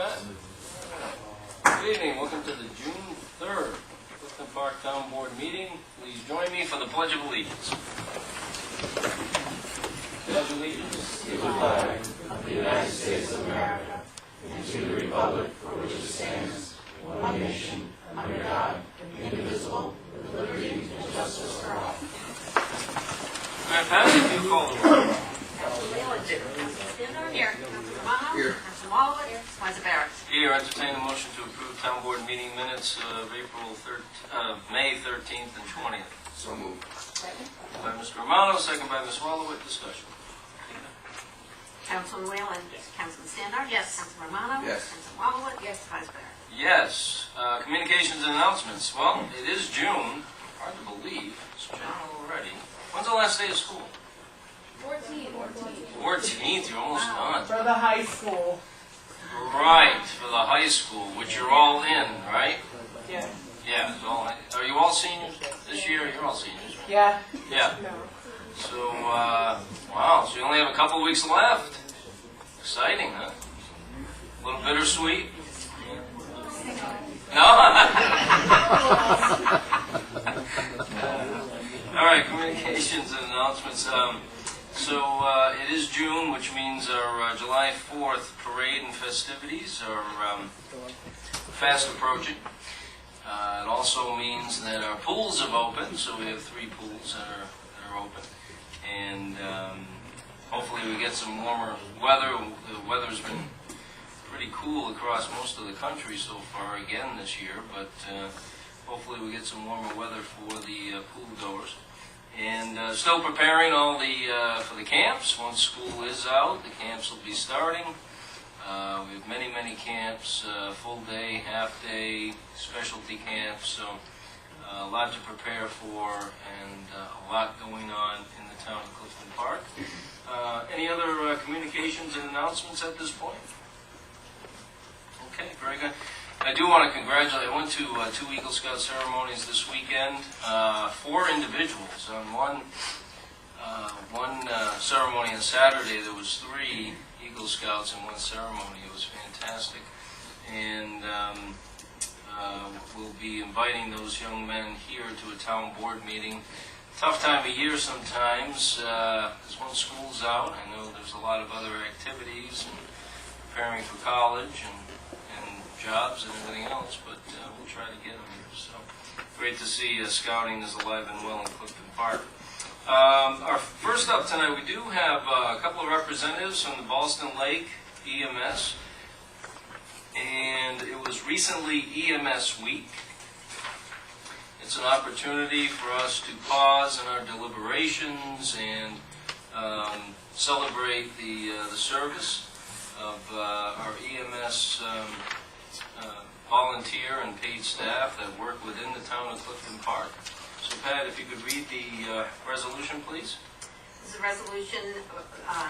bet. Good evening. Welcome to the June 3rd Clifton Park Town Board meeting. Please join me for the Pledge of Allegiance. Pledge allegiance to the flag of the United States of America and to the republic for which it stands, one nation, under God, indivisible, with liberty and justice for all. All right, Pat, if you call the roll. Here. Councilman Romano. Here. Councilman Wallowitz. Here. Vice Barrett. Here, entertain a motion to approve town board meeting minutes of May 13th and 20th. So moved. Second. By Mr. Romano, second by Ms. Wallowitz. Discussion. Councilman Whalen. Yes. Councilman Standard. Yes. Councilman Romano. Yes. Councilman Wallowitz. Yes. Vice Barrett. Yes. Communications and announcements. Well, it is June. Hard to believe. It's June already. When's the last day of school? 14th. You're almost done. For the high school. Right, for the high school, which you're all in, right? Yeah. Yeah. Are you all seniors this year? You're all seniors, right? Yeah. Yeah. No. So, wow, so you only have a couple weeks left. Exciting, huh? A little bittersweet? No? All right, communications and announcements. It is June, which means our July 4th parade and festivities are fast approaching. It also means that our pools have opened, so we have 3 pools that are open. And hopefully we get some warmer weather. The weather's been pretty cool across most of the country so far again this year, but hopefully we get some warmer weather for the pool goers. And still preparing all for the camps. Once school is out, the camps will be starting. We have many camps, full day, half day, specialty camps, so a lot to prepare for and a lot going on in the town of Clifton Park. Any other communications and announcements at this point? Okay, very good. I do want to congratulate, I went to 2 Eagle Scout ceremonies this weekend, 4 individuals. On one ceremony on Saturday, there was 3 Eagle Scouts in one ceremony. It was fantastic. And we'll be inviting those young men here to a town board meeting. Tough time of year sometimes, because when school's out, I know there's a lot of other activities and preparing for college and jobs and everything else, but we'll try to get them here. So great to see scouting is alive and well in Clifton Park. Our first up tonight, we do have a couple of representatives from the Boston Lake EMS, and it was recently EMS Week. It's an opportunity for us to pause in our deliberations and celebrate the service of our EMS volunteer and paid staff that work within the town of Clifton Park. So Pat, if you could read the resolution, please. This is a resolution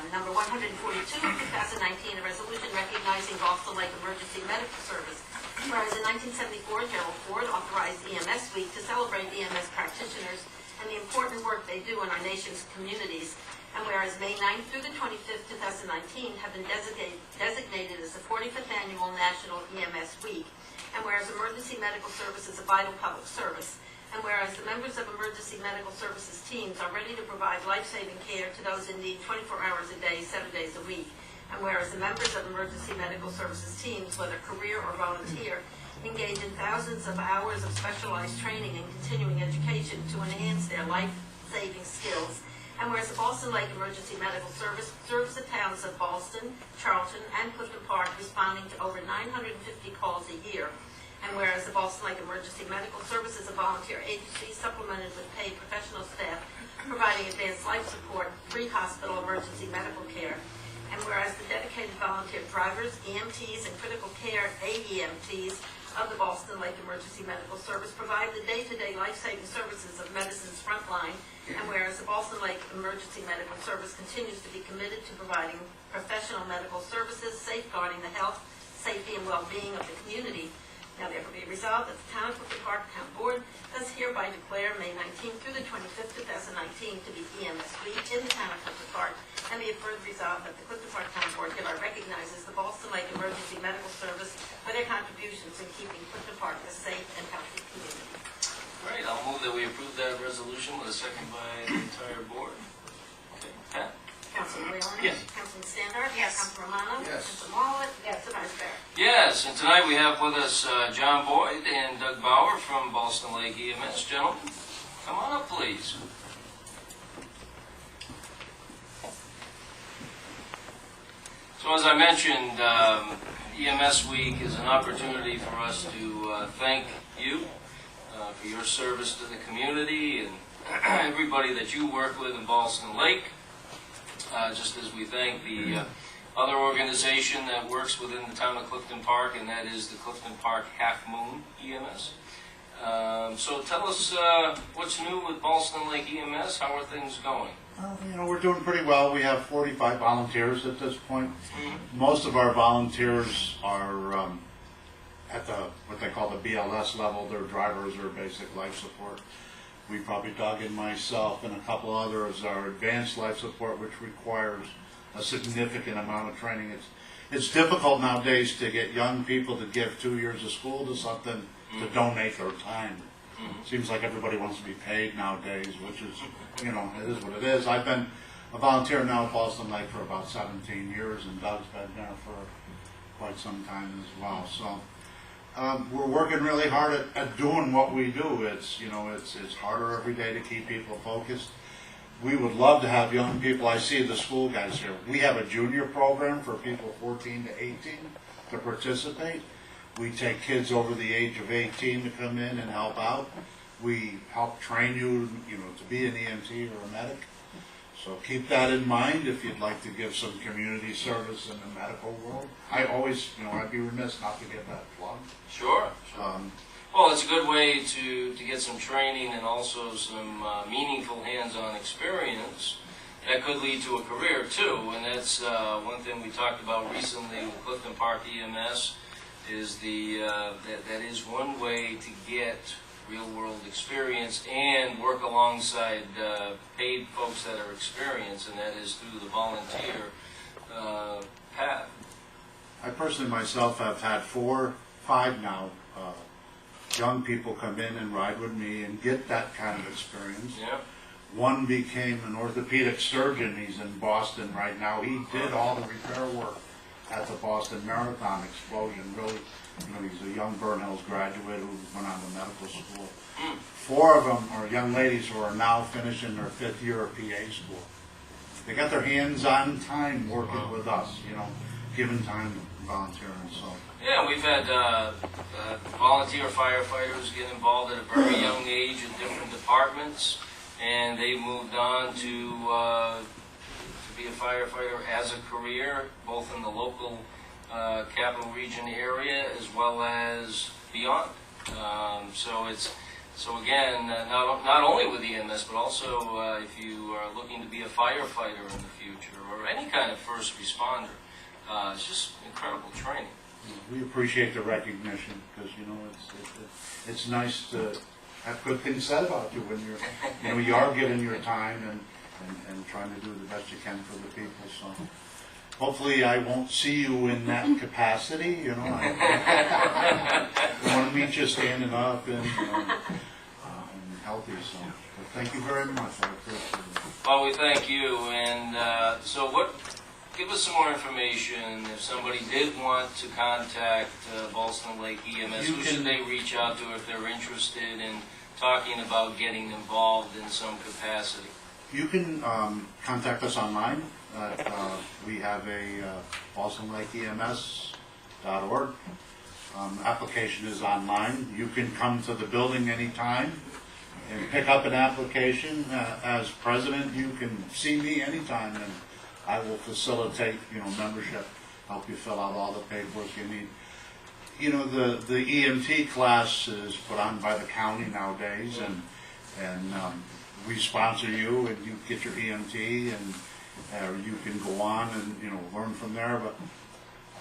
number 142, 2019, a resolution recognizing Boston Lake Emergency Medical Service. Whereas in 1974, Gerald Ford authorized EMS Week to celebrate EMS practitioners and the important work they do in our nation's communities. And whereas May 9th through the 25th, 2019 have been designated as the 45th Annual National EMS Week. And whereas emergency medical service is a vital public service. And whereas the members of emergency medical services teams are ready to provide life-saving care to those in need 24 hours a day, 7 days a week. And whereas the members of emergency medical services teams, whether career or volunteer, engage in thousands of hours of specialized training and continuing education to enhance their life-saving skills. And whereas the Boston Lake Emergency Medical Service serves the towns of Boston, Charlton, and Clifton Park, responding to over 950 calls a year. And whereas the Boston Lake Emergency Medical Service is a volunteer agency supplemented with paid professional staff, providing advanced life support, free hospital emergency medical care. And whereas the dedicated volunteer drivers, EMTs, and critical care AEMTs of the Boston Lake Emergency Medical Service provide the day-to-day life-saving services of medicine's frontline. And whereas the Boston Lake Emergency Medical Service continues to be committed to providing professional medical services, safeguarding the health, safety, and well-being of the community. Now therefore be resolved that the Town of Clifton Park Town Board does hereby declare May 19th through the 25th, 2019 to be EMS Week in the Town of Clifton Park, and be it further resolved that the Clifton Park Town Board hereby recognizes the Boston Lake Emergency Medical Service for their contributions in keeping Clifton Park a safe and healthy community. Great, I'll move that we approve that resolution with a second by the entire board. Okay, Pat? Councilman Whalen? Yes. Councilman Standard? Yes. Councilman Romano? Yes. Councilman Wallet? Yes. Vice Mayor? Yes, and tonight we have with us John Boyd and Doug Bauer from Boston Lake EMS. Gentlemen, come on up, please. So as I mentioned, EMS Week is an opportunity for us to thank you for your service to the community and everybody that you work with in Boston Lake. Just as we thank the other organization that works within the town of Clifton Park, and that is the Clifton Park Half Moon EMS. So tell us what's new with Boston Lake EMS. How are things going? We're doing pretty well. We have 45 volunteers at this point. Most of our volunteers are at what they call the BLS level. They're drivers or basic life support. We probably, Doug and myself and a couple others, are advanced life support, which requires a significant amount of training. It's difficult nowadays to get young people to give 2 years of school to something to donate their time. Seems like everybody wants to be paid nowadays, which is, it is what it is. I've been a volunteer now at Boston Lake for about 17 years, and Doug's been there for quite some time as well. So we're working really hard at doing what we do. It's harder every day to keep people focused. We would love to have young people. I see the school guys here. We have a junior program for people 14 to 18 to participate. We take kids over the age of 18 to come in and help out. We help train you, to be an EMT or a medic. So keep that in mind if you'd like to give some community service in the medical world. I always, I'd be remiss not to give that plug. Sure. Well, it's a good way to get some training and also some meaningful hands-on experience that could lead to a career too. And that's one thing we talked about recently with Clifton Park EMS is that is one way to get real-world experience and work alongside paid folks that are experienced, and that is through the volunteer path. I personally myself have had 4, 5 now young people come in and ride with me and get that kind of experience. Yeah. One became an orthopedic surgeon. He's in Boston right now. He did all the repair work at the Boston Marathon explosion. Really, he's a young Burn Hills graduate who went on to medical school. 4 of them are young ladies who are now finishing their 5th year of PA school. They got their hands-on time working with us, giving time to volunteering. So. Yeah, we've had volunteer firefighters get involved at a very young age in different departments, and they've moved on to be a firefighter as a career, both in the local capital region area as well as beyond. So again, not only with EMS, but also if you are looking to be a firefighter in the future or any kind of first responder, it's just incredible training. We appreciate the recognition because it's nice to have good things said about you when you are giving your time and trying to do the best you can for the people. So hopefully I won't see you in that capacity. I want to meet you standing up and healthy. So but thank you very much. I appreciate it. Well, we thank you. And so give us some more information. If somebody did want to contact Boston Lake EMS, who should they reach out to if they're interested in talking about getting involved in some capacity? You can contact us online. We have a bostonlakeems.org. Application is online. You can come to the building anytime and pick up an application. As president, you can see me anytime, and I will facilitate, membership, help you fill out all the paperwork you need. The EMT class is put on by the county nowadays, and we sponsor you, and you get your EMT, and you can go on and learn from there. But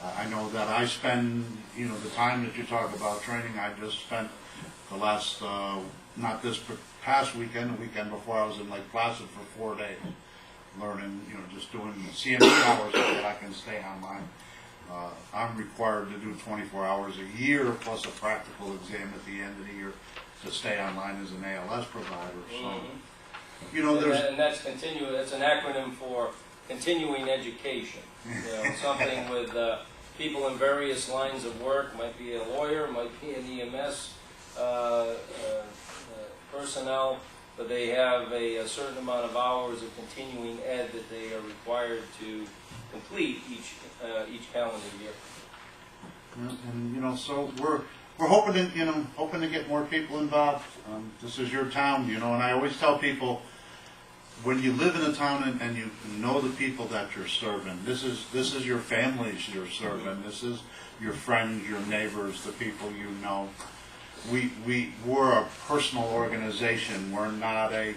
I know that I spend, the time that you talk about training, I just spent the last, not this past weekend, the weekend before, I was in Lake Placid for 4 days, learning, just doing CME hours so that I can stay online. I'm required to do 24 hours a year plus a practical exam at the end of the year to stay online as an ALS provider. So, there's... And that's that's an acronym for continuing education. Something with people in various lines of work, might be a lawyer, might be an EMS personnel, but they have a certain amount of hours of continuing ed that they are required to complete each calendar year. And so we're hoping to get more people involved. This is your town, and I always tell people, when you live in a town and you know the people that you're serving, this is your families you're serving. This is your friends, your neighbors, the people you know. We're a personal organization. We're not a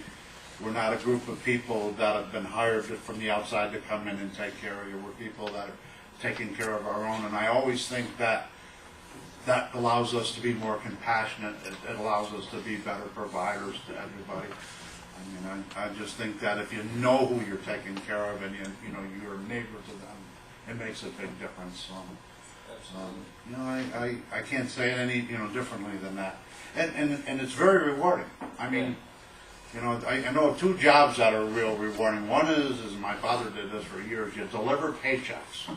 group of people that have been hired from the outside to come in and take care of you. We're people that are taking care of our own, and I always think that allows us to be more compassionate. It allows us to be better providers to everybody. I just think that if you know who you're taking care of and you're a neighbor to them, it makes a big difference. I can't say it any differently than that, and it's very rewarding. I know of 2 jobs that are real rewarding. One is my father did this for years. You deliver paychecks.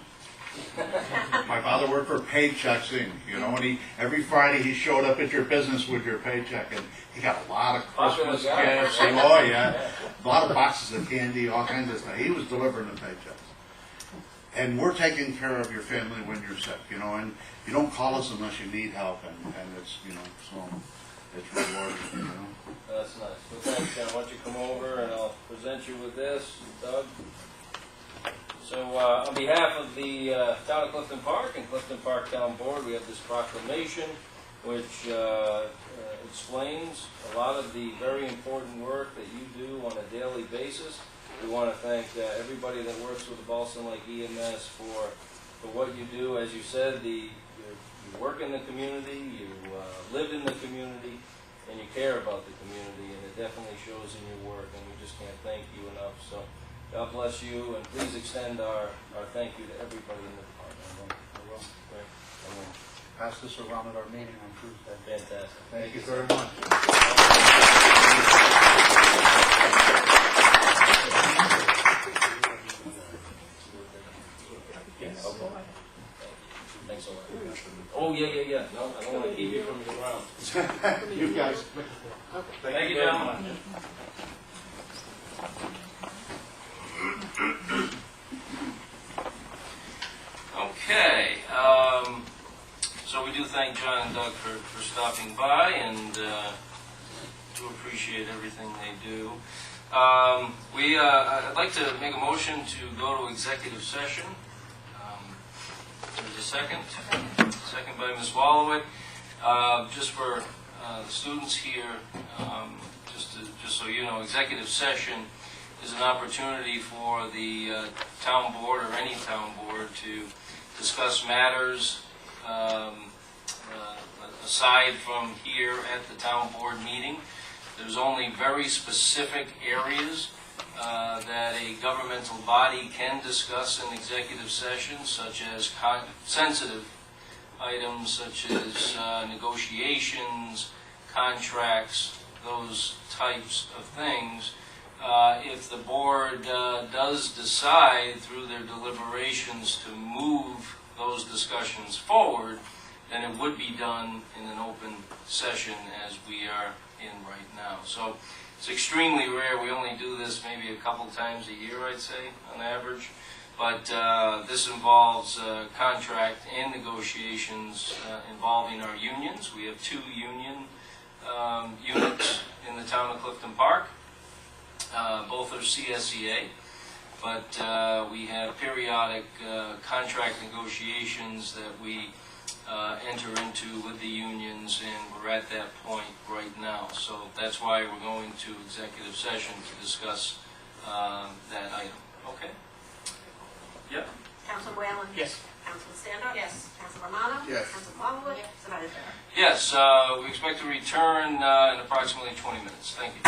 My father worked for Paychecks Inc. And every Friday he showed up at your business with your paycheck, and he got a lot of Christmas gifts. Oh yeah, a lot of boxes of candy, all kinds of stuff. He was delivering the paychecks. And we're taking care of your family when you're sick, and you don't call us unless you need help, and it's, so it's rewarding, That's nice. Well, thanks, John. Why don't you come over and I'll present you with this, Doug. So on behalf of the Town of Clifton Park and Clifton Park Town Board, we have this proclamation which explains a lot of the very important work that you do on a daily basis. We want to thank everybody that works with the Ballston Lake EMS for what you do. As you said, you work in the community, you live in the community, and you care about the community, and it definitely shows in your work, and we just can't thank you enough. So God bless you, and please extend our thank you to everybody in the department. I will. Pass this around at our meeting on Tuesday. Fantastic. Thank you very much. Thanks a lot. Oh, yeah. No, I don't want to keep you from your round. You guys. Thank you, gentlemen. Okay. So we do thank John and Doug for stopping by, and do appreciate everything they do. I'd like to make a motion to go to executive session. There's a second. Second by Ms. Wallowit. Just for the students here, just so you know, executive session is an opportunity for the town board or any town board to discuss matters aside from here at the town board meeting. There's only very specific areas that a governmental body can discuss in executive session, such as sensitive items such as negotiations, contracts, those types of things. If the board does decide through their deliberations to move those discussions forward, then it would be done in an open session as we are in right now. So it's extremely rare. We only do this maybe a couple times a year, I'd say, on average. But this involves contract and negotiations involving our unions. We have 2 union units in the town of Clifton Park. Both are CSEA, but we have periodic contract negotiations that we enter into with the unions, and we're at that point right now. So that's why we're going to executive session to discuss that item. Okay? Yep. Councilman Whalen? Yes. Councilman Standard? Yes. Councilman Romano? Yes. Councilman Ballwood? Yes. Supervisor? Yes, we expect to return in approximately 20 minutes. Thank you.